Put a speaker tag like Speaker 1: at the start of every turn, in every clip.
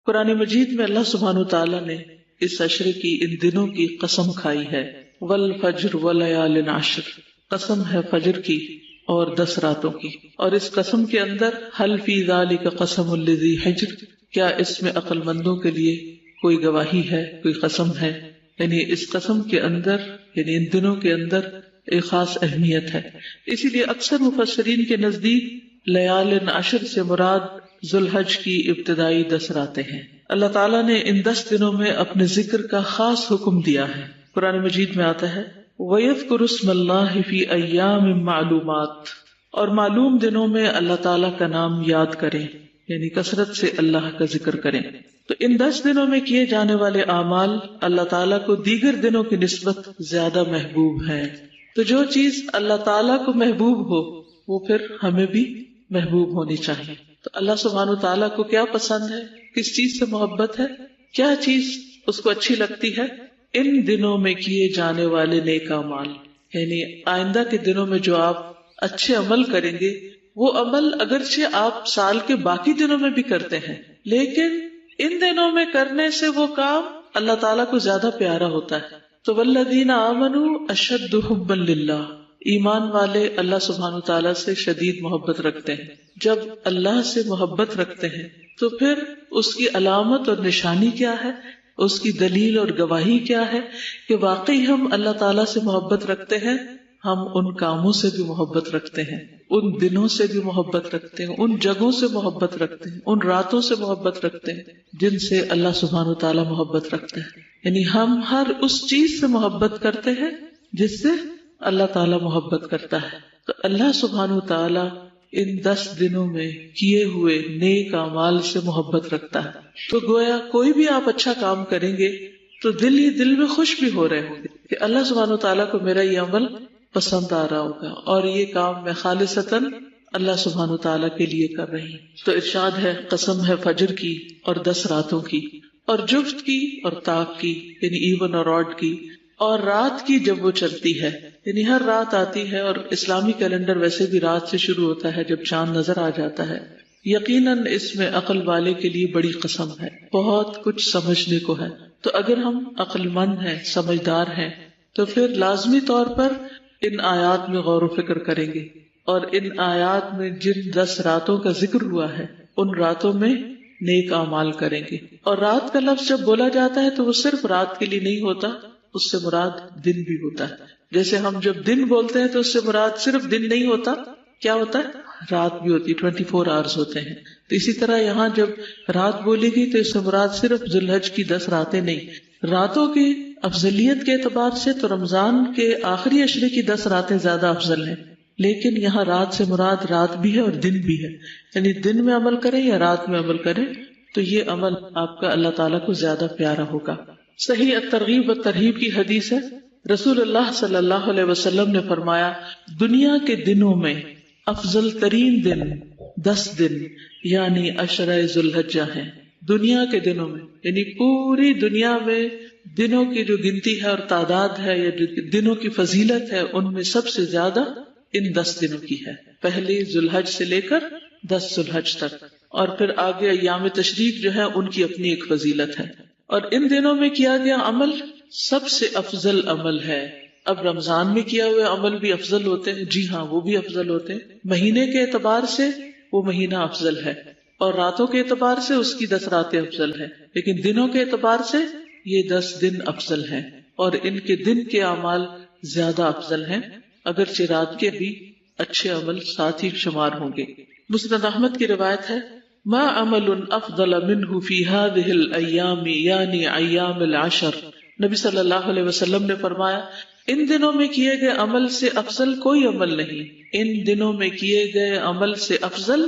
Speaker 1: قرآن مجید میں اللہ سبحانہ تعالیٰ نے اس عشرے کی، ان دنوں کی قسم کھائی ہے، والفجر ولیال عشر، قسم ہے فجر کی اور 10 راتوں کی، اور اس قسم کے اندر حل فی ذالک قسم لذی حجر، کیا اس میں عقل مندوں کے لیے کوئی گواہی ہے، کوئی قسم ہے؟ یعنی اس قسم کے اندر، یعنی ان دنوں کے اندر ایک خاص اہمیت ہے۔ اسی لیے اکثر مفسرین کے نزدیک لیال عشر سے مراد ذوالحج کی ابتدائی 10 راتیں ہیں۔ اللہ تعالیٰ نے ان 10 دنوں میں اپنے ذکر کا خاص حکم دیا ہے۔ قرآن مجید میں آتا ہے وَيَذْكُرُ اسْمَ اللَّهِ فِي أَيَّامٍ مَّعْلُومَاتٍ، اور معلوم دنوں میں اللہ تعالیٰ کا نام یاد کریں، یعنی کثرت سے اللہ کا ذکر کریں۔ تو ان 10 دنوں میں کیے جانے والے اعمال اللہ تعالیٰ کو دیگر دنوں کی نسبت زیادہ محبوب ہیں۔ تو جو چیز اللہ تعالیٰ کو محبوب ہو وہ پھر ہمیں بھی محبوب ہونی چاہیے۔ تو اللہ سبحانہ تعالیٰ کو کیا پسند ہے، کس چیز سے محبت ہے، کیا چیز اس کو اچھی لگتی ہے؟ ان دنوں میں کیے جانے والے نیک اعمال، یعنی آئندہ کے دنوں میں جو آپ اچھے عمل کریں گے، وہ عمل اگرچہ آپ سال کے باقی دنوں میں بھی کرتے ہیں، لیکن ان دنوں میں کرنے سے وہ کام اللہ تعالیٰ کو زیادہ پیارا ہوتا ہے۔ تو والذین آمنوا اشد حبا للہ، ایمان والے اللہ سبحانہ تعالیٰ سے شدید محبت رکھتے ہیں۔ جب اللہ سے محبت رکھتے ہیں تو پھر اس کی علامت اور نشانی کیا ہے، اس کی دلیل اور گواہی کیا ہے کہ واقعی ہم اللہ تعالیٰ سے محبت رکھتے ہیں؟ ہم ان کاموں سے بھی محبت رکھتے ہیں، ان دنوں سے بھی محبت رکھتے ہیں، ان جگہوں سے محبت رکھتے ہیں، ان راتوں سے محبت رکھتے ہیں جن سے اللہ سبحانہ تعالیٰ محبت رکھتے ہیں۔ یعنی ہم ہر اس چیز سے محبت کرتے ہیں جس سے اللہ تعالیٰ محبت کرتا ہے۔ تو اللہ سبحانہ تعالیٰ ان 10 دنوں میں کیے ہوئے نیک اعمال سے محبت رکھتا ہے۔ تو گویا کوئی بھی آپ اچھا کام کریں گے تو دل ہی دل میں خوش بھی ہو رہے ہوں گے کہ اللہ سبحانہ تعالیٰ کو میرا یہ عمل پسند آ رہا ہوگا اور یہ کام میں خالصتاً اللہ سبحانہ تعالیٰ کے لیے کر رہی ہوں۔ تو ارشاد ہے قسم ہے فجر کی اور 10 راتوں کی، اور جفت کی اور طاق کی، یعنی ایون اور آڈ کی، اور رات کی جب وہ چلتی ہے، یعنی ہر رات آتی ہے، اور اسلامی کیلنڈر ویسے بھی رات سے شروع ہوتا ہے جب چاند نظر آ جاتا ہے۔ یقیناً اس میں عقل والے کے لیے بڑی قسم ہے، بہت کچھ سمجھنے کو ہے۔ تو اگر ہم عقل مند ہیں، سمجھدار ہیں، تو پھر لازمی طور پر ان آیات میں غور و فکر کریں گے، اور ان آیات میں جن 10 راتوں کا ذکر ہوا ہے ان راتوں میں نیک اعمال کریں گے۔ اور رات کا لفظ جب بولا جاتا ہے تو وہ صرف رات کے لیے نہیں ہوتا، اس سے مراد دن بھی ہوتا ہے۔ جیسے ہم جب دن بولتے ہیں تو اس سے مراد صرف دن نہیں ہوتا، کیا ہوتا ہے؟ رات بھی ہوتی ہے، 24 آورز ہوتے ہیں۔ تو اسی طرح یہاں جب رات بولی گئی تو اس سے مراد صرف ذوالحج کی 10 راتیں نہیں، راتوں کی افضلیت کے اعتبار سے تو رمضان کے آخری عشرے کی 10 راتیں زیادہ افضل ہیں، لیکن یہاں رات سے مراد رات بھی ہے اور دن بھی ہے، یعنی دن میں عمل کریں یا رات میں عمل کریں تو یہ عمل آپ کا اللہ تعالیٰ کو زیادہ پیارا ہوگا۔ صحیح الترغیب والترہیب کی حدیث ہے، رسول اللہ صلی اللہ علیہ وسلم نے فرمایا دنیا کے دنوں میں افضل ترین دن 10 دن یعنی عشرہ ذوالحجہ ہیں۔ دنیا کے دنوں میں یعنی پوری دنیا میں دنوں کی جو گنتی ہے اور تعداد ہے یا جو دنوں کی فضیلت ہے ان میں سب سے زیادہ ان 10 دنوں کی ہے، پہلی ذوالحج سے لے کر 10 ذوالحج تک، اور پھر آگے ایام تشریق جو ہے ان کی اپنی ایک فضیلت ہے۔ اور ان دنوں میں کیا گیا عمل سب سے افضل عمل ہے۔ اب رمضان میں کیا ہوئے عمل بھی افضل ہوتے ہیں، جی ہاں وہ بھی افضل ہوتے ہیں، مہینے کے اعتبار سے وہ مہینہ افضل ہے، اور راتوں کے اعتبار سے اس کی 10 راتیں افضل ہیں، لیکن دنوں کے اعتبار سے یہ 10 دن افضل ہیں، اور ان کے دن کے اعمال زیادہ افضل ہیں، اگرچہ رات کے بھی اچھے عمل ساتھ ہی شمار ہوں گے۔ مسند احمد کی روایت ہے ما عمل افضل منه في هذه الايام یعنی ایام العشر، نبی صلی اللہ علیہ وسلم نے فرمایا ان دنوں میں کیے گئے عمل سے افضل کوئی عمل نہیں، ان دنوں میں کیے گئے عمل سے افضل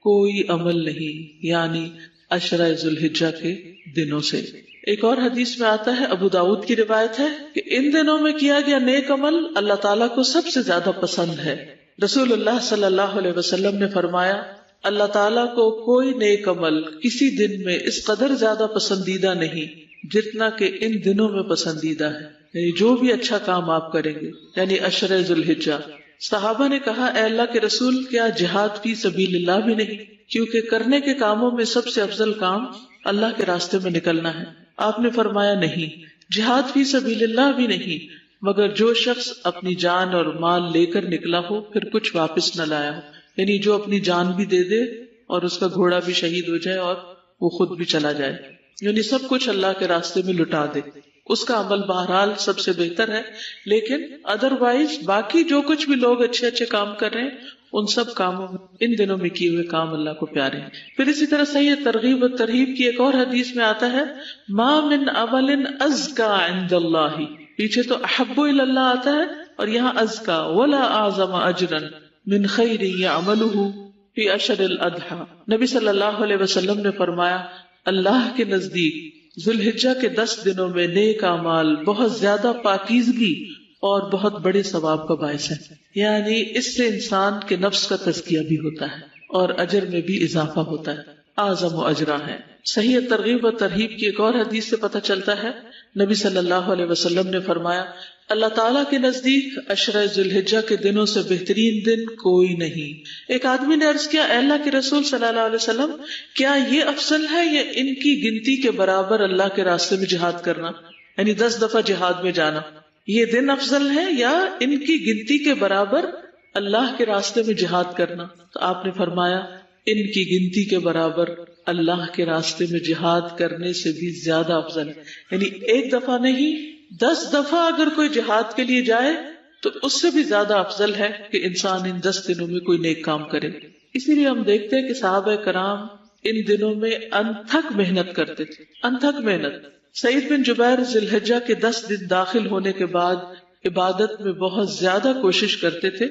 Speaker 1: کوئی عمل نہیں، یعنی عشرہ ذوالحجہ کے دنوں سے۔ ایک اور حدیث میں آتا ہے، ابو داؤد کی روایت ہے کہ ان دنوں میں کیا گیا نیک عمل اللہ تعالیٰ کو سب سے زیادہ پسند ہے۔ رسول اللہ صلی اللہ علیہ وسلم نے فرمایا اللہ تعالیٰ کو کوئی نیک عمل کسی دن میں اس قدر زیادہ پسندیدہ نہیں جتنا کہ ان دنوں میں پسندیدہ ہے، یعنی جو بھی اچھا کام آپ کریں گے، یعنی عشرہ ذوالحجہ۔ صحابہ نے کہا اے اللہ کے رسول کیا جہاد فی سبیل اللہ بھی نہیں؟ کیونکہ کرنے کے کاموں میں سب سے افضل کام اللہ کے راستے میں نکلنا ہے۔ آپ نے فرمایا نہیں، جہاد فی سبیل اللہ بھی نہیں، مگر جو شخص اپنی جان اور مال لے کر نکلا ہو پھر کچھ واپس نہ لایا ہو، یعنی جو اپنی جان بھی دے دے اور اس کا گھوڑا بھی شہید ہو جائے اور وہ خود بھی چلا جائے، یعنی سب کچھ اللہ کے راستے میں لٹا دے، اس کا عمل بہرحال سب سے بہتر ہے۔ لیکن ادروائز باقی جو کچھ بھی لوگ اچھے اچھے کام کر رہے ہیں ان سب کاموں میں ان دنوں میں کیے ہوئے کام اللہ کو پیارے ہیں۔ پھر اسی طرح صحیح ترغیب و ترہیب کی ایک اور حدیث میں آتا ہے ما من عمل ازکا عند اللہ، پیچھے تو احب الی اللہ آتا ہے اور یہاں ازکا ولا اعظم اجرا من خیر یعملہ فی اشہر الاضحی۔ نبی صلی اللہ علیہ وسلم نے فرمایا اللہ کے نزدیک ذوالحجہ کے 10 دنوں میں نیک اعمال بہت زیادہ پاکیزگی اور بہت بڑے ثواب کا باعث ہے، یعنی اس سے انسان کے نفس کا تزکیہ بھی ہوتا ہے اور اجر میں بھی اضافہ ہوتا ہے، اعظم و اجرا ہے۔ صحیح ترغیب و ترہیب کی ایک اور حدیث سے پتہ چلتا ہے نبی صلی اللہ علیہ وسلم نے فرمایا اللہ تعالیٰ کے نزدیک عشرہ ذوالحجہ کے دنوں سے بہترین دن کوئی نہیں۔ ایک آدمی نے عرض کیا اے اللہ کے رسول صلی اللہ علیہ وسلم، کیا یہ افضل ہے یا ان کی گنتی کے برابر اللہ کے راستے میں جہاد کرنا، یعنی 10 دفعہ جہاد میں جانا، یہ دن افضل ہے یا ان کی گنتی کے برابر اللہ کے راستے میں جہاد کرنا؟ تو آپ نے فرمایا ان کی گنتی کے برابر اللہ کے راستے میں جہاد کرنے سے بھی زیادہ افضل ہے، یعنی ایک دفعہ نہیں 10 دفعہ اگر کوئی جہاد کے لیے جائے تو اس سے بھی زیادہ افضل ہے کہ انسان ان 10 دنوں میں کوئی نیک کام کرے۔ اسی لیے ہم دیکھتے ہیں کہ صحابہ کرام ان دنوں میں انتھک محنت کرتے تھے، انتھک محنت۔ سعید بن جبیر ذی الحجہ کے 10 دن داخل ہونے کے بعد عبادت میں بہت زیادہ کوشش کرتے تھے،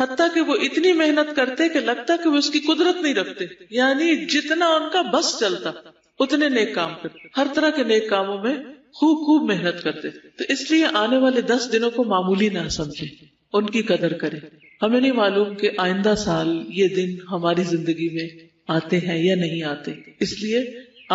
Speaker 1: حتیٰ کہ وہ اتنی محنت کرتے کہ لگتا کہ وہ اس کی قدرت نہیں رکھتے، یعنی جتنا ان کا بس چلتا اتنے نیک کام کرتے، ہر طرح کے نیک کاموں میں خوب محنت کرتے تھے۔ تو اس لیے آنے والے 10 دنوں کو معمولی نہ سمجھیں، ان کی قدر کریں۔ ہمیں نہیں معلوم کہ آئندہ سال یہ دن ہماری زندگی میں آتے ہیں یا نہیں آتے، اس لیے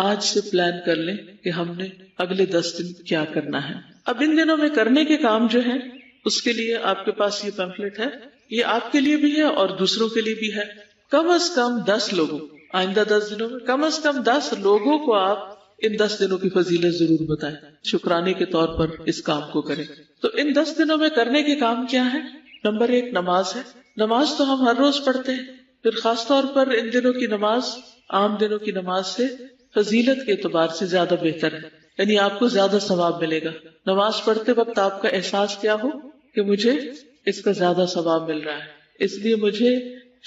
Speaker 1: آج سے پلان کر لیں کہ ہم نے اگلے 10 دن کیا کرنا ہے۔ اب ان دنوں میں کرنے کے کام جو ہیں اس کے لیے آپ کے پاس یہ پیمفلٹ ہے، یہ آپ کے لیے بھی ہے اور دوسروں کے لیے بھی ہے۔ کم از کم 10 لوگوں، آئندہ 10 دنوں میں کم از کم 10 لوگوں کو آپ ان 10 دنوں کی فضیلت ضرور بتائیں، شکرانے کے طور پر اس کام کو کریں۔ تو ان 10 دنوں میں کرنے کے کام کیا ہے؟ نمبر 1 نماز ہے۔ نماز تو ہم ہر روز پڑھتے ہیں، پھر خاص طور پر ان دنوں کی نماز عام دنوں کی نماز سے فضیلت کے اعتبار سے زیادہ بہتر ہے، یعنی آپ کو زیادہ ثواب ملے گا۔ نماز پڑھتے وقت آپ کا احساس کیا ہو کہ مجھے اس کا زیادہ ثواب مل رہا ہے، اس لیے مجھے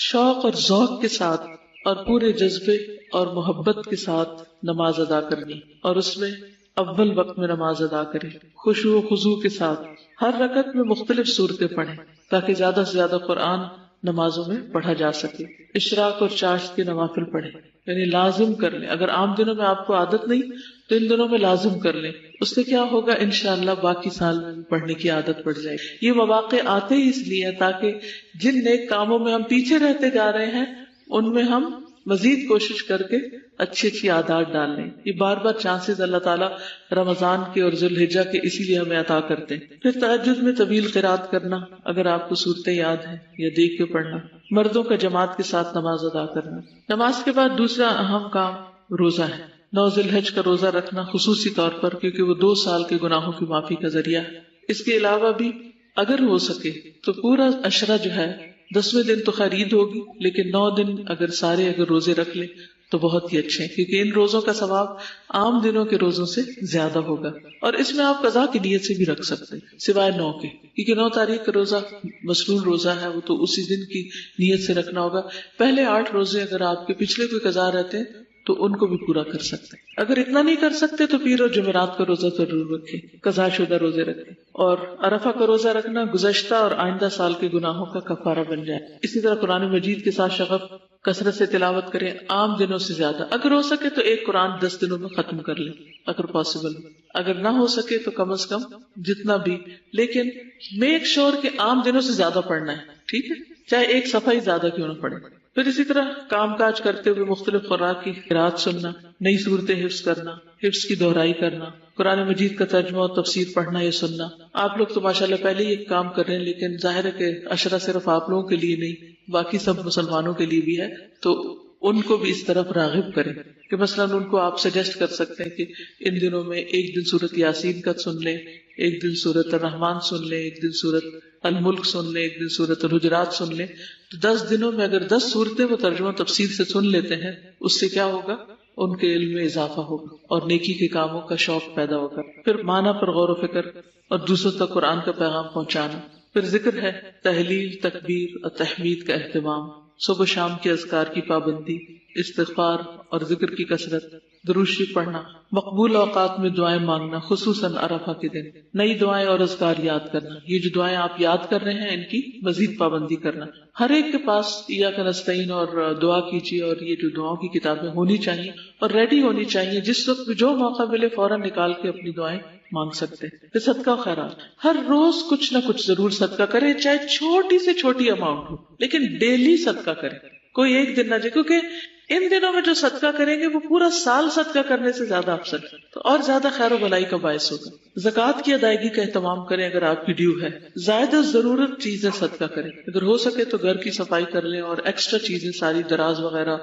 Speaker 1: شوق اور ذوق کے ساتھ اور پورے جذبے اور محبت کے ساتھ نماز ادا کرنی، اور اس میں اول وقت میں نماز ادا کریں، خشوع و خضوع کے ساتھ، ہر رکعت میں مختلف صورتیں پڑھیں تاکہ زیادہ سے زیادہ قرآن نمازوں میں پڑھا جا سکے۔ اشراق اور چاشت کے نوافل پڑھیں، یعنی لازم کر لیں۔ اگر عام دنوں میں آپ کو عادت نہیں تو ان دنوں میں لازم کر لیں، اس سے کیا ہوگا انشاءاللہ باقی سال میں پڑھنے کی عادت پڑ جائے گی۔ یہ مواقع آتے ہی اس لیے تاکہ جن نیک کاموں میں ہم پیچھے رہتے جا رہے ہیں ان میں ہم مزید کوشش کر کے اچھی عادات ڈال لیں۔ یہ بار بار چانسز اللہ تعالیٰ رمضان کے اور ذوالحجہ کے اسی لیے ہمیں عطا کرتے ہیں۔ پھر تہجد میں طویل قرات کرنا، اگر آپ کو صورتیں یاد ہیں، یا دیکھ کے پڑھنا۔ مردوں کا جماعت کے ساتھ نماز ادا کرنا۔ نماز کے بعد دوسرا اہم کام روزہ ہے۔ 9 ذوالحجہ کا روزہ رکھنا خصوصی طور پر، کیونکہ وہ 2 سال کے گناہوں کی معافی کا ذریعہ ہے۔ اس کے علاوہ بھی اگر ہو سکے تو پورا عشرہ جو ہے 10ویں دن تو خرید ہوگی، لیکن 9 دن اگر سارے روزے رکھ لیں تو بہت ہی اچھے ہیں، کیونکہ ان روزوں کا ثواب عام دنوں کے روزوں سے زیادہ ہوگا۔ اور اس میں آپ قضا کی نیت سے بھی رکھ سکتے ہیں سوائے 9 کے، کیونکہ 9 تاریخ کا روزہ مسنون روزہ ہے، وہ تو اسی دن کی نیت سے رکھنا ہوگا۔ پہلے 8 روزے اگر آپ کے پچھلے کوئی قضا رہتے ہیں تو ان کو بھی پورا کر سکتے ہیں۔ اگر اتنا نہیں کر سکتے تو پیر اور جمعرات کا روزہ ضرور رکھیں، قضا شدہ روزے رکھیں۔ اور عرفہ کا روزہ رکھنا گزشتہ اور آئندہ سال کے گناہوں کا کفارہ بن جائے۔ اسی طرح قرآن مجید کے ساتھ شغف کثرت سے تلاوت کریں، عام دنوں سے زیادہ۔ اگر ہو سکے تو ایک قرآن 10 دنوں میں ختم کر لیں اگر پاسبل، اگر نہ ہو سکے تو کم از کم جتنا بھی، لیکن میک شور کہ عام دنوں سے زیادہ پڑھنا ہے، ٹھیک ہے، چاہے ایک صفحہ ہی زیادہ کیوں نہ پڑھے۔ پھر اسی طرح کام کاج کرتے ہوئے مختلف خوراک کی قرات سننا، نئی صورتیں حفظ کرنا، حفظ کی دہرائی کرنا، قرآن مجید کا ترجمہ اور تفسیر پڑھنا یا سننا۔ آپ لوگ تو ماشاءاللہ پہلے ہی کام کر رہے ہیں، لیکن ظاہر ہے کہ عشرہ صرف آپ لوگوں کے لیے نہیں، باقی سب مسلمانوں کے لیے بھی ہے، تو ان کو بھی اس طرف راغب کریں کہ مثلاً ان کو آپ سجیسٹ کر سکتے ہیں کہ ان دنوں میں ایک دن سورت یاسین کا سن لیں، ایک دن سورت الرحمن سن لیں، ایک دن سورت الملک سن لیں، ایک دن سورت الحجرات سن لیں. تو 10 دنوں میں اگر 10 صورتیں وہ ترجمہ تفسیر سے سن لیتے ہیں، اس سے کیا ہوگا؟ ان کے علم میں اضافہ ہوگا اور نیکی کے کاموں کا شوق پیدا ہوگا. پھر معنی پر غور و فکر اور دوسروں تک قرآن کا پیغام پہنچانا. پھر ذکر ہے، تحلیل، تکبیر اور تحمید کا اہتمام، صبح شام کے اذکار کی پابندی، استغفار اور ذکر کی کثرت، درود شریف پڑھنا، مقبول اوقات میں دعائیں مانگنا، خصوصاً عرفہ کے دن، نئی دعائیں اور اذکار یاد کرنا. یہ جو دعائیں آپ یاد کر رہے ہیں ان کی مزید پابندی کرنا. ہر ایک کے پاس ایاک نستعین اور دعا کیجیے، اور یہ جو دعاؤں کی کتابیں ہونی چاہیے اور ریڈی ہونی چاہیے، جس وقت بھی جو موقع ملے فوراً نکال کے اپنی دعائیں مانگ سکتے ہیں. پھر صدقہ و خیرات، ہر روز کچھ نہ کچھ ضرور صدقہ کریں، چاہے چھوٹی سے چھوٹی اماؤنٹ ہو، لیکن ڈیلی صدقہ کریں. کوئی ایک دن نہ جائے، کیونکہ ان دنوں میں جو صدقہ کریں گے وہ پورا سال صدقہ کرنے سے زیادہ افضل ہے، تو اور زیادہ خیر و بھلائی کا باعث ہوگا. زکوٰۃ کی ادائیگی کا اہتمام کریں اگر آپ کی ڈیو ہے. زائدہ ضرورت چیزیں صدقہ کریں، اگر ہو سکے تو گھر کی صفائی کر لیں اور ایکسٹرا چیزیں ساری دراز وغیرہ،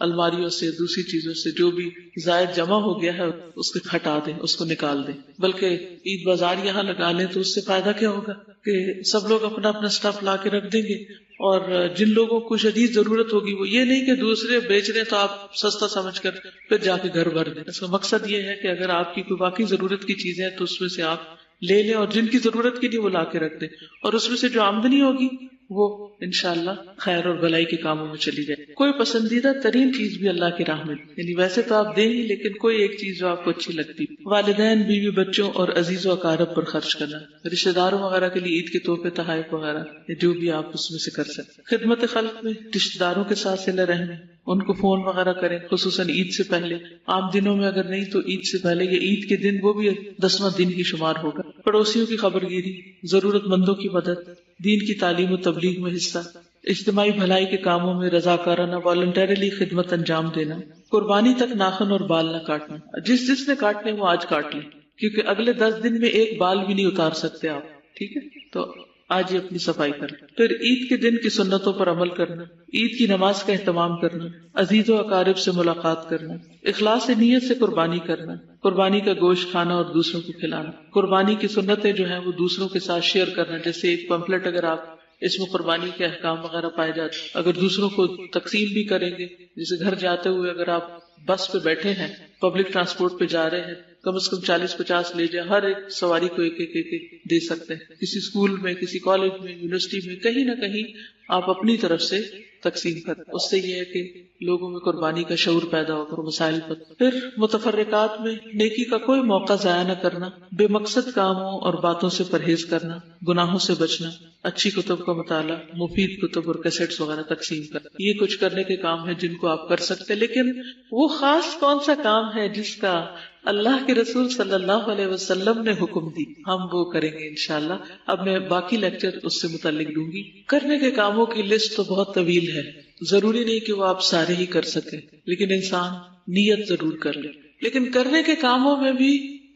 Speaker 1: الماریوں سے، دوسری چیزوں سے جو بھی زائد جمع ہو گیا ہے اس کو ہٹا دیں، اس کو نکال دیں. بلکہ عید بازار یہاں لگا لیں تو اس سے فائدہ کیا ہوگا کہ سب لوگ اپنا اپنا سٹف لا کے رکھ دیں گے، اور جن لوگوں کو شدید ضرورت ہوگی وہ یہ نہیں کہ دوسرے بیچ رہے تو آپ سستا سمجھ کر پھر جا کے گھر بھر دیں. اس کا مقصد یہ ہے کہ اگر آپ کی کوئی واقعی ضرورت کی چیزیں ہیں تو اس میں سے آپ لے لیں، اور جن کی ضرورت کی نہیں وہ لا کے رکھ دیں، اور اس میں سے جو آمدنی ہوگی وہ انشاءاللہ خیر اور بھلائی کے کاموں میں چلی جائے. کوئی پسندیدہ ترین چیز بھی اللہ کی راہ میں، یعنی ویسے تو آپ دیں ہی، لیکن کوئی ایک چیز جو آپ کو اچھی لگتی. والدین، بیوی، بچوں اور عزیز و اقارب پر خرچ کرنا، رشتہ داروں وغیرہ کے لیے عید کے تحفے، تحائف وغیرہ، جو بھی آپ اس میں سے کر سکتے. خدمت خلق میں رشتہ داروں کے ساتھ صلہ رحمی، ان کو فون وغیرہ کریں، خصوصاً عید سے پہلے. عام دنوں میں اگر نہیں تو عید سے پہلے یا عید کے دن، وہ بھی 10واں دن کی شمار ہوگا. پڑوسیوں کی خبرگیری، ضرورت مندوں کی مدد، دین کی تعلیم و تبلیغ میں حصہ، اجتماعی بھلائی کے کاموں میں رضاکارانہ والنٹریلی خدمت انجام دینا. قربانی تک ناخن اور بال نہ کاٹنا، جس نے کاٹنے وہ آج کاٹ لیں، کیونکہ اگلے 10 دن میں ایک بال بھی نہیں اتار سکتے آپ. ٹھیک ہے، تو آج ہی اپنی صفائی کریں. پھر عید کے دن کی سنتوں پر عمل کرنا، عید کی نماز کا اہتمام کرنا، عزیز و اقارب سے ملاقات کرنا، اخلاص نیت سے قربانی کرنا، قربانی کا گوشت کھانا اور دوسروں کو کھلانا. قربانی کی سنتیں جو ہیں وہ دوسروں کے ساتھ شیئر کرنا، جیسے ایک پمفلٹ اگر آپ اس میں قربانی کے احکام وغیرہ پائے جاتے، اگر دوسروں کو تقسیم بھی کریں گے، جیسے گھر جاتے ہوئے اگر آپ بس پہ بیٹھے ہیں، پبلک ٹرانسپورٹ پہ جا رہے ہیں، کم از کم 40-50 لے جائیں، ہر ایک سواری کو ایک دے سکتے ہیں. کسی اسکول میں، کسی کالج میں، یونیورسٹی میں، کہیں نہ کہیں آپ اپنی طرف سے تقسیم کریں. اس سے یہ ہے کہ لوگوں میں قربانی کا شعور پیدا ہوگا، مسائل پر. پھر متفرقات میں نیکی کا کوئی موقع ضائع نہ کرنا، بے مقصد کاموں اور باتوں سے پرہیز کرنا، گناہوں سے بچنا، اچھی کتب کا مطالعہ، مفید کتب اور کیسٹس وغیرہ تقسیم کرنا. یہ کچھ کرنے کے کام ہیں جن کو آپ کر سکتے ہیں، لیکن وہ خاص کون سا کام ہے جس کا اللہ کے رسول صلی اللہ علیہ وسلم نے حکم دی، ہم وہ کریں گے انشاءاللہ. اب میں باقی لیکچر اس سے متعلق دوں گی. کرنے کے کاموں کی لسٹ تو بہت طویل ہے، ضروری نہیں کہ وہ آپ سارے ہی کر سکیں، لیکن انسان نیت ضرور کر لے. لیکن کرنے کے کاموں میں بھی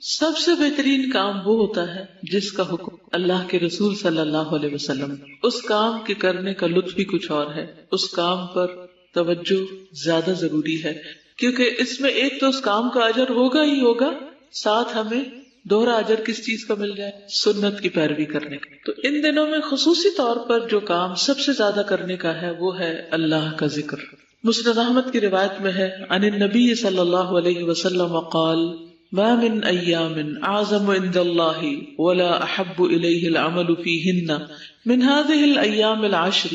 Speaker 1: سب سے بہترین کام وہ ہوتا ہے جس کا حکم اللہ کے رسول صلی اللہ علیہ وسلم. اس کام کے کرنے کا لطف بھی کچھ اور ہے، اس کام پر توجہ زیادہ ضروری ہے، کیونکہ اس میں ایک تو اس کام کا اجر ہوگا ہی ہوگا، ساتھ ہمیں دوہرا اجر کس چیز کا مل جائے؟ سنت کی پیروی کرنے کا. تو ان دنوں میں خصوصی طور پر جو کام سب سے زیادہ کرنے کا ہے وہ ہے اللہ کا ذکر. مسند احمد کی روایت میں ہے، عن النبی صلی اللہ علیہ وسلم قال ما من ایام اعظم عند اللہ ولا احب الیہ العمل فیہن من هذه الایام العشر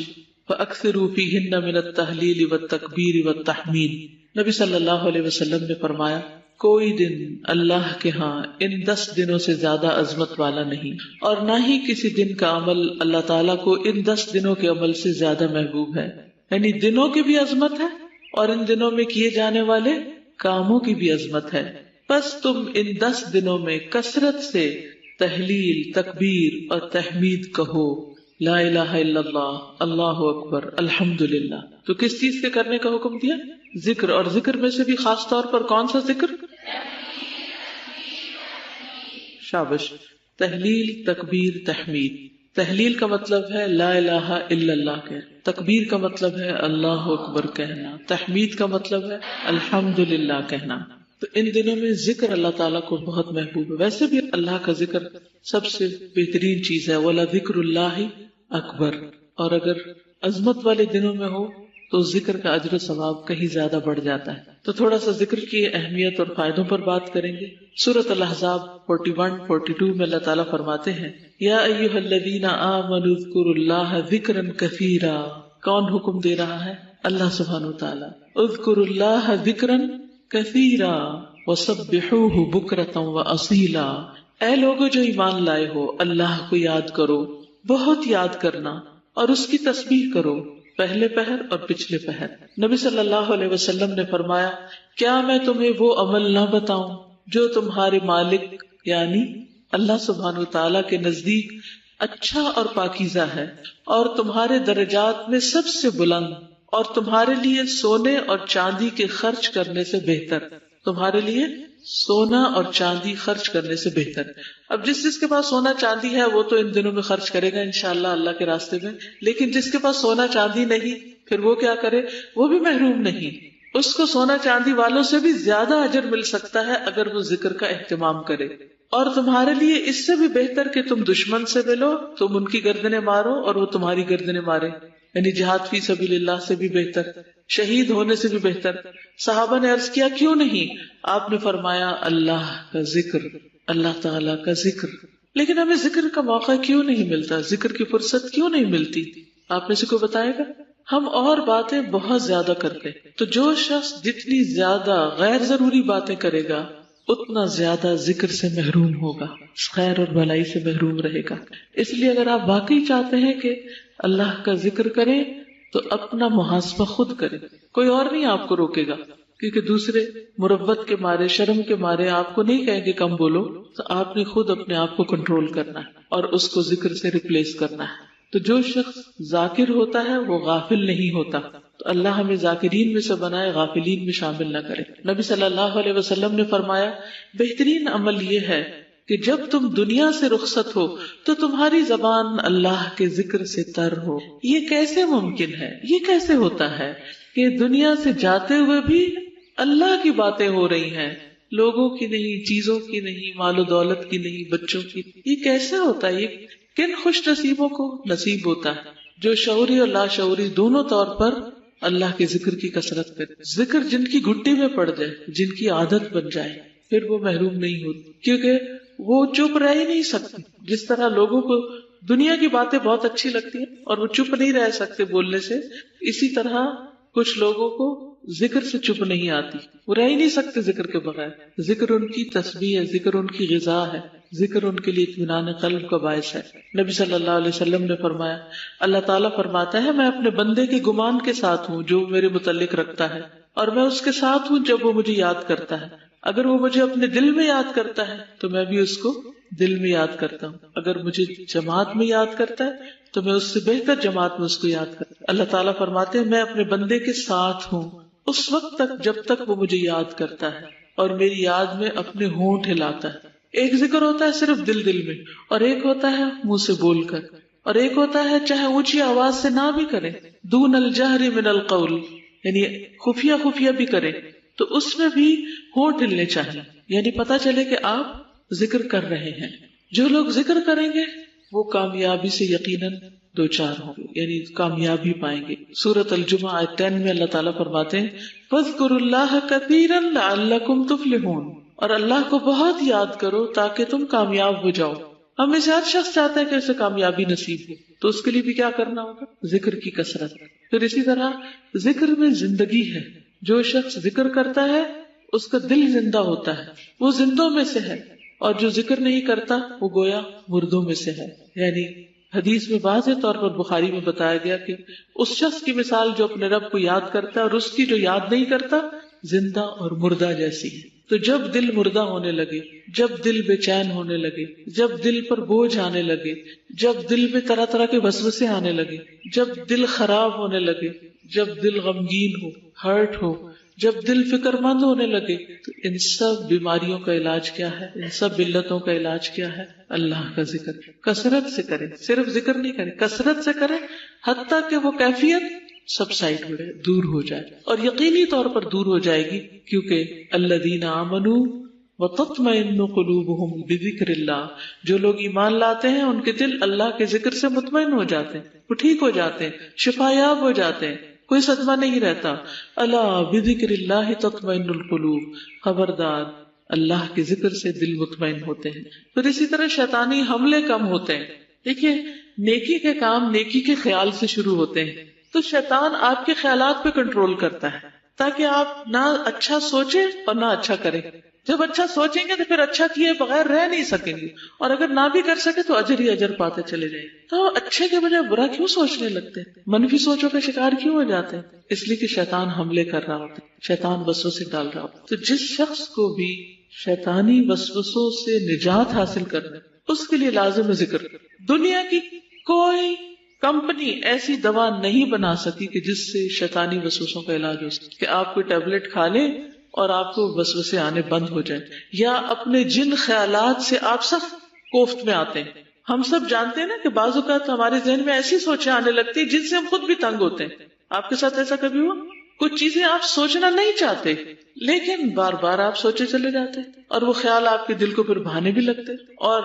Speaker 1: فاکثروا فیہن من التہلیل والتکبیر والتحمید. نبی صلی اللہ علیہ وسلم نے فرمایا، کوئی دن اللہ کے ہاں ان 10 دنوں سے زیادہ عظمت والا نہیں، اور نہ ہی کسی دن کا عمل اللہ تعالیٰ کو ان 10 دنوں کے عمل سے زیادہ محبوب ہے. یعنی دنوں کی بھی عظمت ہے اور ان دنوں میں کیے جانے والے کاموں کی بھی عظمت ہے. بس تم ان 10 دنوں میں کثرت سے تحلیل، تکبیر اور تحمید کہو، لا الہ الا اللہ، اللہ اکبر، الحمدللہ. تو کس چیز کے کرنے کا حکم دیا؟ ذکر. اور ذکر میں سے بھی خاص طور پر کون سا ذکر؟ شابش. تحلیل، تکبیر، تحمید. تحلیل کا مطلب ہے لا الہ الا اللہ کہنا، تکبیر کا مطلب ہے اللہ اکبر کہنا، تحمید کا مطلب ہے الحمدللہ کہنا۔ تو ان دنوں میں ذکر اللہ تعالیٰ کو بہت محبوب ہے۔ ویسے بھی اللہ کا ذکر سب سے بہترین چیز ہے، وَلَذِكْرُ اللَّهِ اکبر۔ اور اگر عظمت والے دنوں میں ہو تو ذکر کا اجر و ثواب کہیں زیادہ بڑھ جاتا ہے۔ تو تھوڑا سا ذکر کی اہمیت اور فائدوں پر بات کریں گے۔ سورۃ الاحزاب 41-42 میں اللہ تعالیٰ فرماتے ہیں یا ایھا الذین آمنوا اذکروا اللہ ذکرا کثیرا۔ کون حکم دے رہا ہے؟ اللہ سبحانہ وتعالیٰ۔ اذکروا اللہ ذکرا کثیرا وسبحوہ بکرۃ واصیلا۔ اے لوگو جو ایمان لائے ہو، اللہ کو یاد کرو، بہت یاد کرنا، اور اس کی تسبیح کرو پہلے پہر اور پچھلے پہر۔ نبی صلی اللہ علیہ وسلم نے فرمایا کیا میں تمہیں وہ عمل نہ بتاؤں جو تمہارے مالک یعنی اللہ سبحانہ وتعالیٰ کے نزدیک اچھا اور پاکیزہ ہے، اور تمہارے درجات میں سب سے بلند، اور تمہارے لیے سونے اور چاندی کے خرچ کرنے سے بہتر، تمہارے لیے سونا اور چاندی خرچ کرنے سے بہتر۔ اب جس کے پاس سونا چاندی ہے وہ تو ان دنوں میں خرچ کرے گا انشاءاللہ اللہ کے راستے میں، لیکن جس کے پاس سونا چاندی نہیں پھر وہ کیا کرے؟ وہ بھی محروم نہیں، اس کو سونا چاندی والوں سے بھی زیادہ اجر مل سکتا ہے اگر وہ ذکر کا اہتمام کرے۔ اور تمہارے لیے اس سے بھی بہتر کہ تم دشمن سے ملو، تم ان کی گردنیں مارو اور وہ تمہاری گردنیں مارے، یعنی جہاد فی سبیل اللہ سے بھی بہتر، شہید ہونے سے بھی بہتر۔ صحابہ نے عرض کیا کیوں نہیں؟ آپ نے فرمایا اللہ کا ذکر، اللہ تعالی کا ذکر۔ لیکن ہمیں ذکر کا موقع کیوں نہیں ملتا؟ ذکر کی فرصت کیوں نہیں ملتی؟ آپ میں سے کوئی بتائے گا؟ ہم اور باتیں بہت زیادہ کرتے، تو جو شخص جتنی زیادہ غیر ضروری باتیں کرے گا اتنا زیادہ ذکر سے محروم ہوگا، خیر اور بھلائی سے محروم رہے گا۔ اس لیے اگر آپ واقعی چاہتے ہیں کہ اللہ کا ذکر کریں تو اپنا محاسبہ خود کریں، کوئی اور نہیں آپ کو روکے گا، کیونکہ دوسرے مربت کے مارے، شرم کے مارے آپ کو نہیں کہیں گے کم بولو، تو آپ نے خود اپنے آپ کو کنٹرول کرنا ہے اور اس کو ذکر سے ریپلیس کرنا ہے۔ تو جو شخص ذاکر ہوتا ہے وہ غافل نہیں ہوتا، تو اللہ ہمیں ذاکرین میں سے بنائے، غافلین میں شامل نہ کرے۔ نبی صلی اللہ علیہ وسلم نے فرمایا بہترین عمل یہ ہے کہ جب تم دنیا سے رخصت ہو تو تمہاری زبان اللہ کے ذکر سے تر ہو۔ یہ کیسے ممکن ہے؟ یہ کیسے ہوتا ہے کہ دنیا سے جاتے ہوئے بھی اللہ کی باتیں ہو رہی ہیں، لوگوں کی نہیں، چیزوں کی نہیں، مال و دولت کی نہیں، بچوں کی؟ یہ کیسے ہوتا ہے؟ یہ کن خوش نصیبوں کو نصیب ہوتا ہے جو شعوری اور لاشعوری دونوں طور پر اللہ کے ذکر کی کثرت کرے۔ ذکر جن کی گھٹی میں پڑ جائے، جن کی عادت بن جائے، پھر وہ محروم نہیں ہوتی، کیونکہ وہ چپ رہ ہی نہیں سکتے۔ جس طرح لوگوں کو دنیا کی باتیں بہت اچھی لگتی ہیں اور وہ چپ نہیں رہ سکتے بولنے سے، اسی طرح کچھ لوگوں کو ذکر سے چپ نہیں آتی، وہ رہ ہی نہیں سکتے ذکر کے بغیر۔ ذکر ان کی تسبیح ہے، ذکر ان کی غذا ہے، ذکر ان کے لیے اطمینان قلب کا باعث ہے۔ نبی صلی اللہ علیہ وسلم نے فرمایا اللہ تعالیٰ فرماتا ہے میں اپنے بندے کے گمان کے ساتھ ہوں جو میرے متعلق رکھتا ہے، اور میں اس کے ساتھ ہوں جب وہ مجھے یاد کرتا ہے۔ اگر وہ مجھے اپنے دل میں یاد کرتا ہے تو میں بھی اس کو دل میں یاد کرتا ہوں، اگر مجھے جماعت میں یاد کرتا ہے تو میں اس سے بہتر جماعت میں اس کو یاد کرتا ہوں۔ اللہ تعالیٰ فرماتے ہیں میں اپنے بندے کے ساتھ ہوں اس وقت تک جب تک وہ مجھے یاد کرتا ہے اور میری یاد میں اپنے ہونٹ ہلاتا ہے۔ ایک ذکر ہوتا ہے صرف دل میں، اور ایک ہوتا ہے منہ سے بول کر، اور ایک ہوتا ہے چاہے اونچی آواز سے نہ بھی کرے، دون الجہر من القول، یعنی خفیہ خفیہ بھی کرے، تو اس میں بھی ہونٹ ہلنے چاہیے، یعنی پتہ چلے کہ آپ ذکر کر رہے ہیں۔ جو لوگ ذکر کریں گے وہ کامیابی سے یقیناً دو چار ہوں گے، یعنی کامیابی پائیں گے۔ سورۃ الجمعہ آیت 10 میں اللہ تعالیٰ فرماتے ہیں فاذکروا اللہ کثیرا لعلکم تفلحون، اور اللہ کو بہت یاد کرو تاکہ تم کامیاب ہو جاؤ۔ ہم میں سے ہر شخص چاہتا ہے کہ اسے کامیابی نصیب ہو، تو اس کے لیے بھی کیا کرنا ہوگا؟ ذکر کی کثرت۔ پھر اسی طرح ذکر میں زندگی ہے، جو شخص ذکر کرتا ہے اس کا دل زندہ ہوتا ہے، وہ زندوں میں سے ہے، اور جو ذکر نہیں کرتا وہ گویا مردوں میں سے ہے۔ یعنی حدیث میں واضح طور پر بخاری میں بتایا گیا کہ اس شخص کی مثال جو اپنے رب کو یاد کرتا ہے اور اس کی جو یاد نہیں کرتا زندہ اور مردہ جیسی ہے۔ تو جب دل مردہ ہونے لگے، جب دل بے چین ہونے لگے، جب دل پر بوجھ آنے لگے، جب دل میں طرح طرح کے وسوسے آنے لگے، جب دل خراب ہونے لگے، جب دل غمگین ہو، ہرٹ ہو، جب دل فکر مند ہونے لگے تو ان سب بیماریوں کا علاج کیا ہے، ان سب علتوں کا علاج کیا ہے؟ اللہ کا ذکر. کثرت سے کریں، صرف ذکر نہیں کریں، کثرت سے کریں حتیٰ کہ وہ کیفیت سبسائڈ ہو جائے، دور ہو جائے، اور یقینی طور پر دور ہو جائے گی، کیونکہ الذین آمنوا وتطمئن قلوبهم بذکر اللہ، جو لوگ ایمان لاتے ہیں ان کے دل اللہ کے ذکر سے مطمئن ہو جاتے ہیں، وہ ٹھیک ہو جاتے ہیں، شفایاب ہو جاتے ہیں، کوئی صدمہ نہیں رہتا. الا بذکر اللہ تطمئن القلوب، خبردار اللہ کے ذکر سے دل مطمئن ہوتے ہیں. پھر اسی طرح شیطانی حملے کم ہوتے ہیں. دیکھیے نیکی کے کام نیکی کے خیال سے شروع ہوتے ہیں، تو شیطان آپ کے خیالات پہ کنٹرول کرتا ہے تاکہ آپ نہ اچھا سوچیں اور نہ اچھا کریں. جب اچھا سوچیں گے تو پھر اچھا کیے بغیر رہ نہیں سکیں گے، اور اگر نہ بھی کر سکے تو اجر ہی اجر پاتے چلے جائیں. تو اچھے کے بجائے برا کیوں سوچنے لگتے ہیں، منفی سوچوں کا شکار کیوں ہو جاتے ہیں؟ اس لیے کہ شیطان حملے کر رہا ہوتا ہے، شیطان وسوسے ڈال رہا ہوتا ہے. تو جس شخص کو بھی شیطانی وسوسوں سے نجات حاصل کرنا، اس کے لیے لازم ہے ذکر. دنیا کی کوئی کمپنی ایسی دوا نہیں بنا سکی کہ جس سے شیطانی وسوسوں کا علاج ہو سکے، کہ آپ کوئی ٹیبلٹ کھا لیں اور آپ کو وسوسے آنے بند ہو جائیں، یا اپنے جن خیالات سے آپ سب کوفت میں آتے ہیں. ہم سب جانتے ہیں نا کہ بعض اوقات ہمارے ذہن میں ایسی سوچیں آنے لگتی ہیں جن سے ہم خود بھی تنگ ہوتے ہیں. آپ کے ساتھ ایسا کبھی ہوا؟ کچھ چیزیں آپ سوچنا نہیں چاہتے لیکن بار بار آپ سوچے چلے جاتے اور وہ خیال آپ کے دل کو پھر بھانے بھی لگتے، اور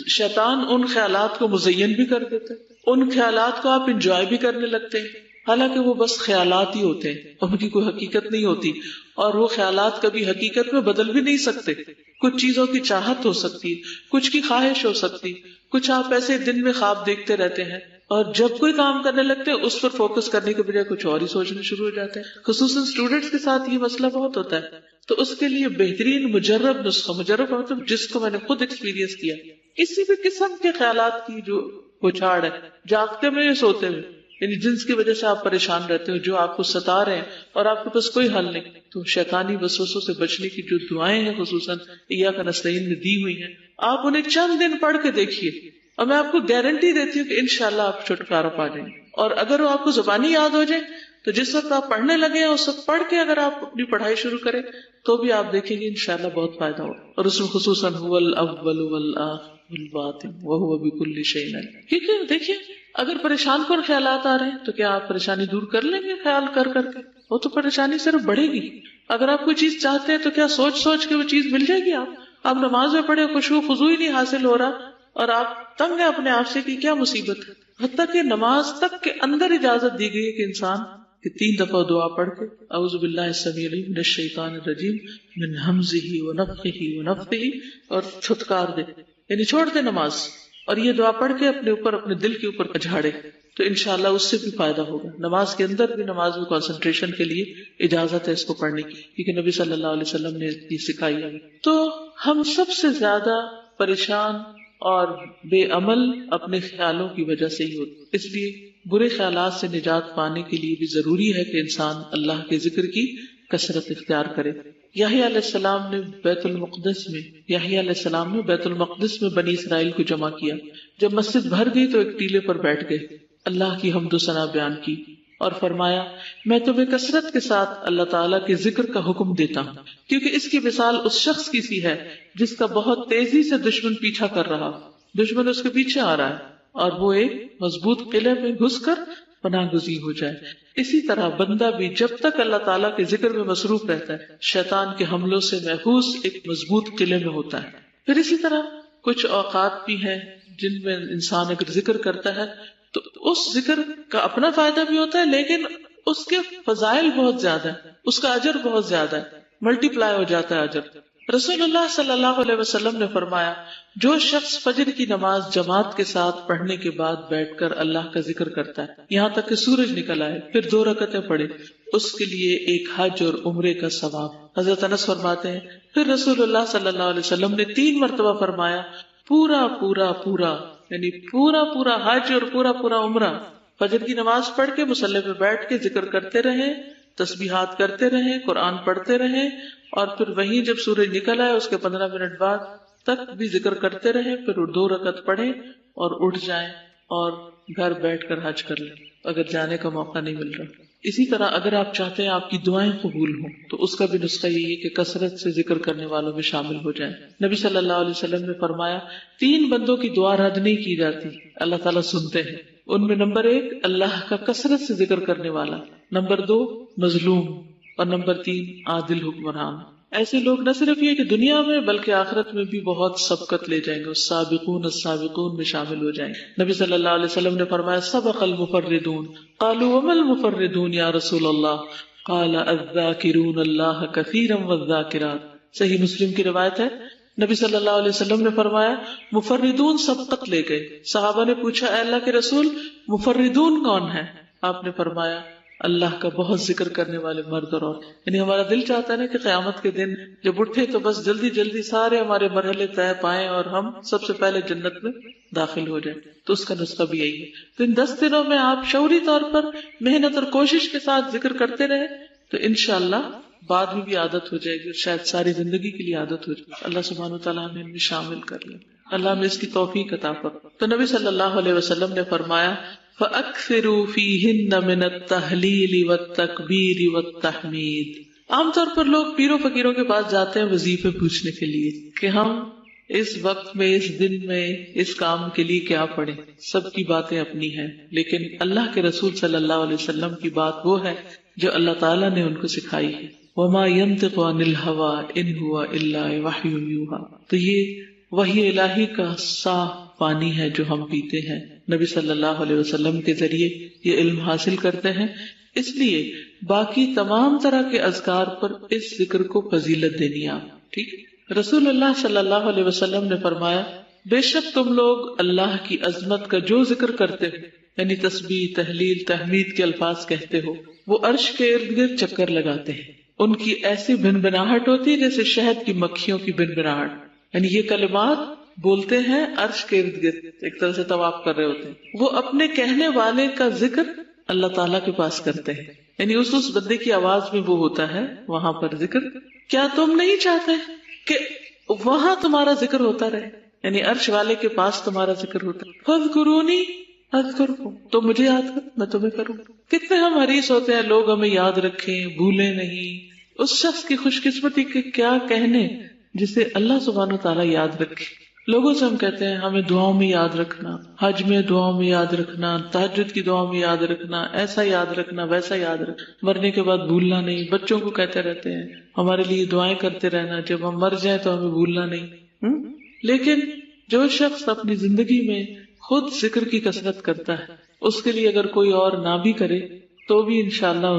Speaker 1: شیطان ان خیالات کو مزین بھی کر دیتا ہے، ان خیالات کو آپ انجوائے بھی کرنے لگتے ہیں، حالانکہ وہ بس خیالات ہی ہوتے ہیں، ان کی کوئی حقیقت نہیں ہوتی، اور وہ خیالات کبھی حقیقت میں بدل بھی نہیں سکتے. کچھ چیزوں کی چاہت ہو سکتی، کچھ کی خواہش ہو سکتی، کچھ آپ ایسے دن میں خواب دیکھتے رہتے ہیں، اور جب کوئی کام کرنے لگتے ہیں اس پر فوکس کرنے کے بجائے کچھ اور ہی سوچنے شروع ہو جاتے ہیں. خصوصاً اسٹوڈینٹس کے ساتھ یہ مسئلہ بہت ہوتا ہے. تو اس کے لیے بہترین مجرب نسخہ، مجرب مطلب جس کو میں نے خود ایکسپیرینس کیا، کسی بھی قسم کے خیالات کی جو پچھاڑ ہے، جاگتے میں یا سوتے میں، یعنی جنس کی وجہ سے آپ پریشان رہتے ہو، جو آپ کو ستا رہے ہیں اور آپ کے پاس کوئی حل نہیں، تو شیطانی وسوسوں سے بچنے کی جو دعائیں ہیں خصوصاً ایاک نستعین میں دی ہوئی ہیں، آپ انہیں چند دن پڑھ کے دیکھیے، اور میں آپ کو گارنٹی دیتی ہوں کہ انشاءاللہ آپ چھٹکارا پا جائیں گے. اور اگر وہ آپ کو زبانی یاد ہو جائے تو جس وقت آپ پڑھنے لگے ہیں اس وقت پڑھ کے اگر آپ اپنی پڑھائی شروع کریں تو بھی آپ دیکھیں گے انشاءاللہ بہت فائدہ ہوگا. اور اس میں خصوصاً هو الاول والآخر والباطن وهو بكل شيء عليم. کیونکہ دیکھیے اگر پریشان کن خیالات آ رہے ہیں تو کیا آپ پریشانی دور کر لیں گے خیال کر کر کے؟ وہ تو پریشانی صرف بڑھے گی. اگر آپ کوئی چیز چاہتے ہیں تو کیا سوچ سوچ کے وہ چیز مل جائے گی؟ آپ نماز میں پڑھے خشوع خضوع ہی نہیں حاصل ہو رہا اور آپ تنگ ہیں اپنے آپ سے کہ کیا مصیبت ہے. حتیٰ کہ نماز تک کے اندر اجازت دی گئی ہے کہ انسان کہ 3 دفعہ دعا پڑھ کے اعوذ باللہ السمیع العلیم من الشیطان الرجیم من ہمزہ ونفخہ ونفثہ اور چھٹکار دے، یعنی چھوڑ دے نماز، اور یہ دعا پڑھ کے اپنے اوپر اپنے دل کے اوپر اجھاڑے تو انشاءاللہ اس سے بھی فائدہ ہوگا. نماز کے اندر بھی نماز میں کنسنٹریشن کے لیے اجازت ہے اس کو پڑھنے کی، کیونکہ نبی صلی اللہ علیہ وسلم نے یہ سکھائی ہے. تو ہم سب سے زیادہ پریشان اور بے عمل اپنے خیالوں کی وجہ سے ہی ہوتے، اس لیے برے خیالات سے نجات پانے کے لیے بھی ضروری ہے کہ انسان اللہ کے ذکر کی کثرت اختیار کرے. یحییٰ علیہ السلام نے بیت المقدس میں بنی اسرائیل کو جمع کیا. جب مسجد بھر گئی تو ایک ٹیلے پر بیٹھ گئے، اللہ کی حمد و ثنا بیان کی اور فرمایا میں تمہیں کثرت کے ساتھ اللہ تعالیٰ کے ذکر کا حکم دیتا ہوں، کیونکہ اس کی مثال اس شخص کی سی ہے جس کا بہت تیزی سے دشمن پیچھا کر رہا، دشمن اس کے پیچھے آ رہا ہے اور وہ ایک مضبوط قلعے میں گھس کر پناہ گزین ہو جائے. اسی طرح بندہ بھی جب تک اللہ تعالیٰ کے ذکر میں مصروف رہتا ہے شیطان کے حملوں سے محفوظ ایک مضبوط قلعے میں ہوتا ہے. پھر اسی طرح کچھ اوقات بھی ہیں جن میں انسان اگر ذکر کرتا ہے تو اس ذکر کا اپنا فائدہ بھی ہوتا ہے، لیکن اس کے فضائل بہت زیادہ ہے، اس کا اجر بہت زیادہ ہے، ملٹی پلائی ہو جاتا ہے اجر. رسول اللہ صلی اللہ علیہ وسلم نے فرمایا جو شخص فجر کی نماز جماعت کے ساتھ پڑھنے کے بعد بیٹھ کر اللہ کا ذکر کرتا ہے یہاں تک کہ سورج نکل آئے پھر 2 رکعتیں پڑھے، اس کے لیے ایک حج اور عمرے کا ثواب. حضرت انس فرماتے ہیں پھر رسول اللہ صلی اللہ علیہ وسلم نے 3 مرتبہ فرمایا پورا پورا پورا، یعنی پورا پورا حج اور پورا پورا عمرہ. فجر کی نماز پڑھ کے مصلی پہ بیٹھ کے ذکر کرتے رہیں، تسبیحات کرتے رہیں، قرآن پڑھتے رہیں، اور پھر وہیں جب سورج نکل آئے اس کے 15 منٹ بعد تک بھی ذکر کرتے رہیں، پھر 2 رکعت پڑھیں اور اٹھ جائیں اور گھر بیٹھ کر حج کر لیں اگر جانے کا موقع نہیں مل رہا. اسی طرح اگر آپ چاہتے ہیں آپ کی دعائیں قبول ہوں تو اس کا بھی نسخہ یہی ہے کہ کثرت سے ذکر کرنے والوں میں شامل ہو جائیں. نبی صلی اللہ علیہ وسلم نے فرمایا 3 بندوں کی دعا رد نہیں کی جاتی، اللہ تعالیٰ سنتے ہیں. ان میں نمبر 1 اللہ کا کثرت سے ذکر کرنے والا، نمبر 2 مظلوم، اور نمبر 3 عادل حکمران. ایسے لوگ نہ صرف یہ کہ دنیا میں بلکہ آخرت میں بھی بہت سبقت لے جائیں گے، السابقون السابقون میں شامل ہو جائیں گے. نبی صلی اللہ علیہ وسلم نے فرمایا سبق المفردون قالوا وما المفردون یا رسول اللہ قال الذاکرون اللہ کثیرا والذاکرات. صحیح مسلم کی روایت ہے، نبی صلی اللہ علیہ وسلم نے فرمایا مفردون سبقت لے گئے. صحابہ نے پوچھا اے اللہ کے رسول مفردون کون ہے؟ آپ نے فرمایا اللہ کا بہت ذکر کرنے والے مرد اور عورت. یعنی ہمارا دل چاہتا ہے نا کہ قیامت کے دن جب اٹھے تو بس جلدی جلدی سارے ہمارے مرحلے طے پائیں اور ہم سب سے پہلے جنت میں داخل ہو جائیں. تو اس کا نسخہ بھی یہی ہے. تو ان 10 دنوں میں آپ شعوری طور پر محنت اور کوشش کے ساتھ ذکر کرتے رہے تو انشاءاللہ بعد میں بھی عادت ہو جائے گی، شاید ساری زندگی کے لیے عادت ہو جائے گی. اللہ سبحانہ وتعالیٰ ہمیں ان میں شامل کر لے، اللہ ہمیں اس کی توفیق عطا فرمائے. تو نبی صلی اللہ علیہ وسلم نے فرمایا فَأَكْثِرُوا فِيهِنَّ مِنَ التَّهْلِيلِ وَالتَّكْبِيرِ وَالتَّحْمِيدِ. عام طور پر لوگ پیروں فقیروں کے پاس جاتے ہیں وظیفے پوچھنے کے لیے کہ ہم اس وقت میں، اس دن میں، اس کام کے لیے کیا پڑھیں. سب کی باتیں اپنی ہیں، لیکن اللہ کے رسول صلی اللہ علیہ وسلم کی بات وہ ہے جو اللہ تعالیٰ نے ان کو سکھائی ہے. وَمَا يَنطِقُ عَنِ الْهَوَىٰ إِنْ هُوَ إِلَّا وَحْيٌ يُوحَىٰ. تو یہ وحی الہی کا صاف پانی ہے جو ہم پیتے ہیں. نبی صلی اللہ علیہ وسلم کے ذریعے یہ علم حاصل کرتے ہیں، اس لیے باقی تمام طرح کے اذکار پر اس ذکر کو فضیلت دینی آپ. ٹھیک. رسول اللہ صلی اللہ علیہ وسلم نے فرمایا بے شک تم لوگ اللہ کی عظمت کا جو ذکر کرتے ہو، یعنی تسبیح، تحلیل، تحمید کے الفاظ کہتے ہو، وہ عرش کے ارد گرد چکر لگاتے ہیں. ان کی ایسی بھنبھناہٹ ہوتی ہے جیسے شہد کی مکھیوں کی بھنبھناہٹ. یعنی یہ کلمات بولتے ہیں عرش کے ارد گرد، ایک طرح سے طواف کر رہے ہوتے ہیں. وہ اپنے کہنے والے کا ذکر اللہ تعالیٰ کے پاس کرتے ہیں، یعنی اس بندے کی آواز میں وہ ہوتا ہے وہاں پر ذکر. کیا تم نہیں چاہتے کہ وہاں تمہارا ذکر ہوتا رہے، یعنی عرش والے کے پاس تمہارا ذکر ہوتا ہے. فاذکرونی اذکرکم، تو مجھے یاد کر میں تمہیں کروں. کتنے ہم حریص ہوتے ہیں لوگ ہمیں یاد رکھیں، بھولیں نہیں. اس شخص کی خوش قسمتی کے کیا کہنے جسے اللہ سبحانہ وتعالیٰ یاد رکھے. لوگوں سے ہم کہتے ہیں ہمیں دعاؤں میں یاد رکھنا، حج میں دعاؤں میں یاد رکھنا، تہجد کی دعاؤں میں یاد رکھنا، ایسا یاد رکھنا، ویسا یاد رکھنا، مرنے کے بعد بھولنا نہیں. بچوں کو کہتے رہتے ہیں ہمارے لیے دعائیں کرتے رہنا، جب ہم مر جائیں تو ہمیں بھولنا نہیں. لیکن جو شخص اپنی زندگی میں خود ذکر کی کثرت کرتا ہے، اس کے لیے اگر کوئی اور نہ بھی کرے تو بھی انشاءاللہ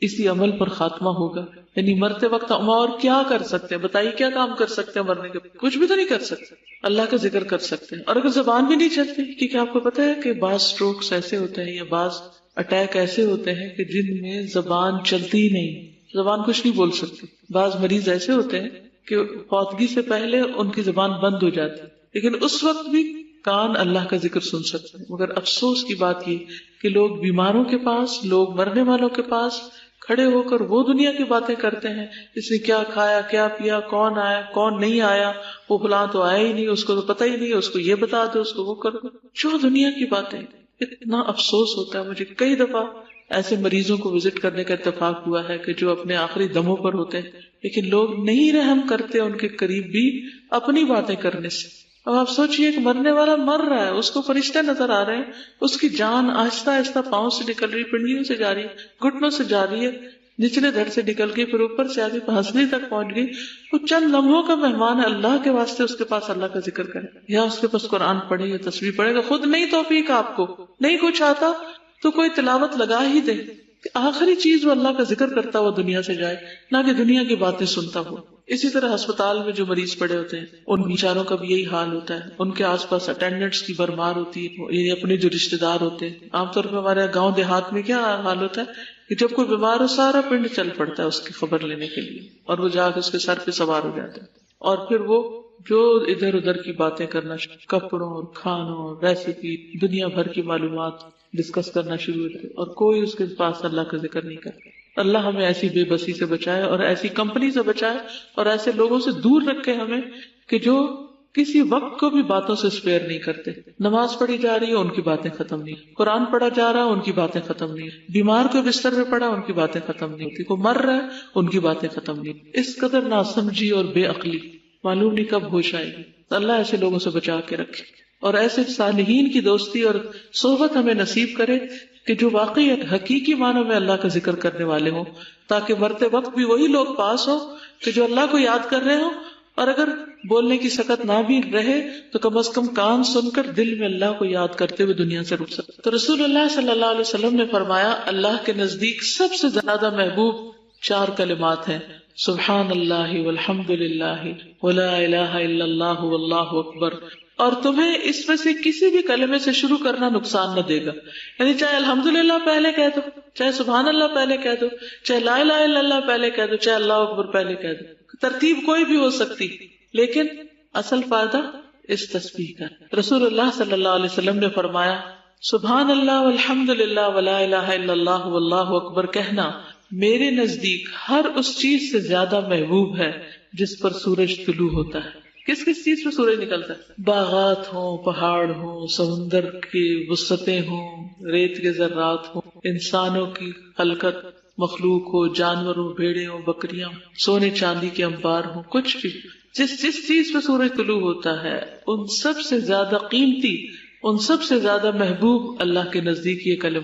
Speaker 1: اسی عمل پر خاتمہ ہوگا. یعنی مرتے وقت ہم اور کیا کر سکتے ہیں؟ بتائیے کیا کام کر سکتے ہیں مرنے کے بعد؟ کچھ بھی تو نہیں کر سکتے. اللہ کا ذکر کر سکتے ہیں. اور اگر زبان بھی نہیں چلتی، کیونکہ آپ کو پتا ہے کہ بعض سٹروکس ایسے ہوتے ہیں یا بعض اٹیک ایسے ہوتے ہیں کہ جن میں زبان چلتی ہی نہیں، زبان کچھ نہیں بول سکتی. بعض مریض ایسے ہوتے ہیں کہ فوتگی سے پہلے ان کی زبان بند ہو جاتی، لیکن اس وقت بھی کان اللہ کا ذکر سن سکتے ہیں. مگر افسوس کی بات یہ کہ لوگ بیماروں کے پاس، لوگ مرنے والوں کے پاس کھڑے ہو کر وہ دنیا کی باتیں کرتے ہیں، اس نے کیا کھایا، کیا پیا، کون آیا، کون نہیں آیا، وہ فلاں تو آیا ہی نہیں، اس کو تو پتہ ہی نہیں، اس کو یہ بتا دو، اس کو وہ کر دو. جو دنیا کی باتیں. اتنا افسوس ہوتا ہے مجھے. کئی دفعہ ایسے مریضوں کو وزٹ کرنے کا اتفاق ہوا ہے کہ جو اپنے آخری دموں پر ہوتے ہیں، لیکن لوگ نہیں رحم کرتے ان کے قریب بھی اپنی باتیں کرنے سے. اب آپ سوچئے کہ مرنے والا مر رہا ہے، اس کو فرشتے نظر آ رہے ہیں، اس کی جان آہستہ آہستہ پاؤں سے نکل رہی، پنڈلیوں سے جا رہی ہے، گھٹنوں سے جا رہی ہے، نچلے دھڑ سے نکل گئی، پھر اوپر سے آگے ہنسلی تک پہنچ گئی. وہ چند لمحوں کا مہمان ہے. اللہ کے واسطے اس کے پاس اللہ کا ذکر کرے، یا اس کے پاس قرآن پڑھے یا تسبیح پڑھے گا. خود نہیں توفیق آپ کو، نہیں کچھ آتا تو کوئی تلاوت لگا ہی دے. آخری چیز وہ اللہ کا ذکر کرتا ہوا دنیا سے جائے، نہ کہ دنیا کی باتیں سنتا ہو. اسی طرح ہسپتال میں جو مریض پڑے ہوتے ہیں ان بیچاروں کا بھی یہی حال ہوتا ہے. ان کے آس پاس اٹینڈنٹس کی بھرمار ہوتی ہے، یعنی اپنے جو رشتے دار ہوتے ہیں. عام طور پہ ہمارے گاؤں دیہات میں کیا حال ہوتا ہے کہ جب کوئی بیمار ہو سارا پنڈ چل پڑتا ہے اس کی خبر لینے کے لیے، اور وہ جا کے اس کے سر پہ سوار ہو جاتے ہیں، اور پھر وہ جو ادھر ادھر کی باتیں کرنا، کپڑوں اور کھانوں اور ریسیپی، دنیا بھر کی معلومات ڈسکس کرنا شروع ہوتے، اور کوئی اس کے پاس اللہ کا ذکر نہیں کرتا. اللہ ہمیں ایسی بے بسی سے بچائے اور ایسی کمپنی سے بچائے اور ایسے لوگوں سے دور رکھے ہمیں کہ جو کسی وقت کو بھی باتوں سے اسپیئر نہیں کرتے. نماز پڑھی جا رہی ہے ان کی باتیں ختم نہیں, قرآن پڑھا جا رہا ہے ان کی باتیں ختم نہیں, بیمار کو بستر پہ پڑا ان کی باتیں ختم نہیں ہوتی, کوئی مر رہا ہے ان کی باتیں ختم نہیں. اس قدر ناسمجھی اور بے عقلی, معلوم نہیں کب ہوش آئے گی. اللہ ایسے لوگوں سے بچا کے رکھے اور ایسے صالحین کی دوستی اور صحبت ہمیں نصیب کرے کہ جو واقعی حقیقی معنوں میں اللہ کا ذکر کرنے والے ہوں, تاکہ مرتے وقت بھی وہی لوگ پاس ہو کہ جو اللہ کو یاد کر رہے ہوں, اور اگر بولنے کی سکت نہ بھی رہے تو کم از کم کان سن کر دل میں اللہ کو یاد کرتے ہوئے دنیا سے رک سکتے. تو رسول اللہ صلی اللہ علیہ وسلم نے فرمایا اللہ کے نزدیک سب سے زیادہ محبوب 4 کلمات ہیں, سبحان اللہ والحمد للہ ولا الہ الا اللہ واللہ اکبر. اور تمہیں اس میں سے کسی بھی کلمے سے شروع کرنا نقصان نہ دے گا, یعنی چاہے الحمدللہ پہلے کہہ دو, چاہے سبحان اللہ پہلے کہہ دو, چاہے لا الہ الا اللہ پہلے کہہ دو, چاہے اللہ اکبر پہلے کہہ دو, ترتیب کوئی بھی ہو سکتی, لیکن اصل فائدہ اس تسبیح کا. رسول اللہ صلی اللہ علیہ وسلم نے فرمایا سبحان اللہ والحمد للہ ولا الہ الا اللہ واللہ اکبر کہنا میرے نزدیک ہر اس چیز سے زیادہ محبوب ہے جس پر سورج طلوع ہوتا ہے. کس کس چیز پہ سورج نکلتا ہے؟ باغات ہوں, پہاڑ ہوں, سمندر کی وسعتیں ہوں, ریت کے ذرات ہوں, انسانوں کی خلقت مخلوق ہو, جانور ہو, بھیڑے ہوں, بکریاں, سونے چاندی کے انبار ہوں, کچھ بھی جس چیز پہ سورج طلوع ہوتا ہے ان سب سے زیادہ قیمتی, ان سب سے زیادہ محبوب اللہ کے نزدیک یہ کلمہ